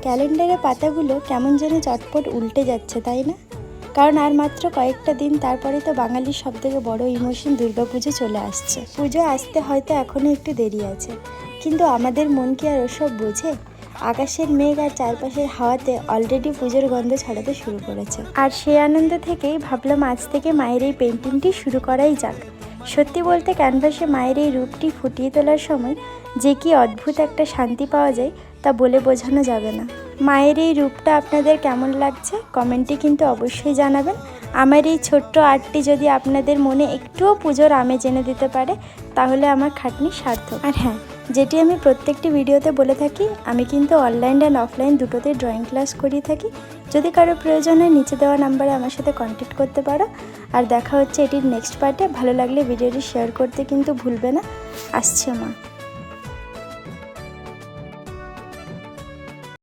ক্যালেন্ডারের পাতাগুলো কেমন যেন চটপট উল্টে যাচ্ছে, তাই না? কারণ আর মাত্র কয়েকটা দিন, তারপরে তো বাঙালির সবথেকে বড় ইমোশন দুর্গাপুজো চলে আসছে। পুজো আসতে হয়তো এখনও একটু দেরি আছে, কিন্তু আমাদের মন কি আর ওসব বোঝে? আকাশের মেঘ আর চারপাশের হাওয়াতে অলরেডি পুজোর গন্ধ ছড়াতে শুরু করেছে। আর সেই আনন্দ থেকেই ভাবলাম আজ থেকে মায়ের এই পেন্টিংটি শুরু করাই যাক। সত্যি বলতে ক্যানভাসে মায়ের এই রূপটি ফুটিয়ে তোলার সময় যে কি অদ্ভুত একটা শান্তি পাওয়া যায় তা বলে বোঝানো যাবে না। মায়ের এই রূপটা আপনাদের কেমন লাগছে কমেন্টে কিন্তু অবশ্যই জানাবেন। আমার এই ছোট্ট আর্টটি যদি আপনাদের মনে একটুও পুজোর আমেজ এনে দিতে পারে তাহলে আমার খাটনি সার্থক। আর হ্যাঁ, যেটি আমি প্রত্যেকটি ভিডিওতে বলে থাকি, আমি কিন্তু অনলাইন অ্যান্ড অফলাইন দুটোতেই ড্রয়িং ক্লাস করিয়ে থাকি। যদি কারো প্রয়োজন হয় নিচে দেওয়া নাম্বারে আমার সাথে কন্ট্যাক্ট করতে পারো। আর দেখা হচ্ছে এটির নেক্সট পার্টে। ভালো লাগলে ভিডিওটি শেয়ার করতে কিন্তু ভুলবে না। আসছে মা।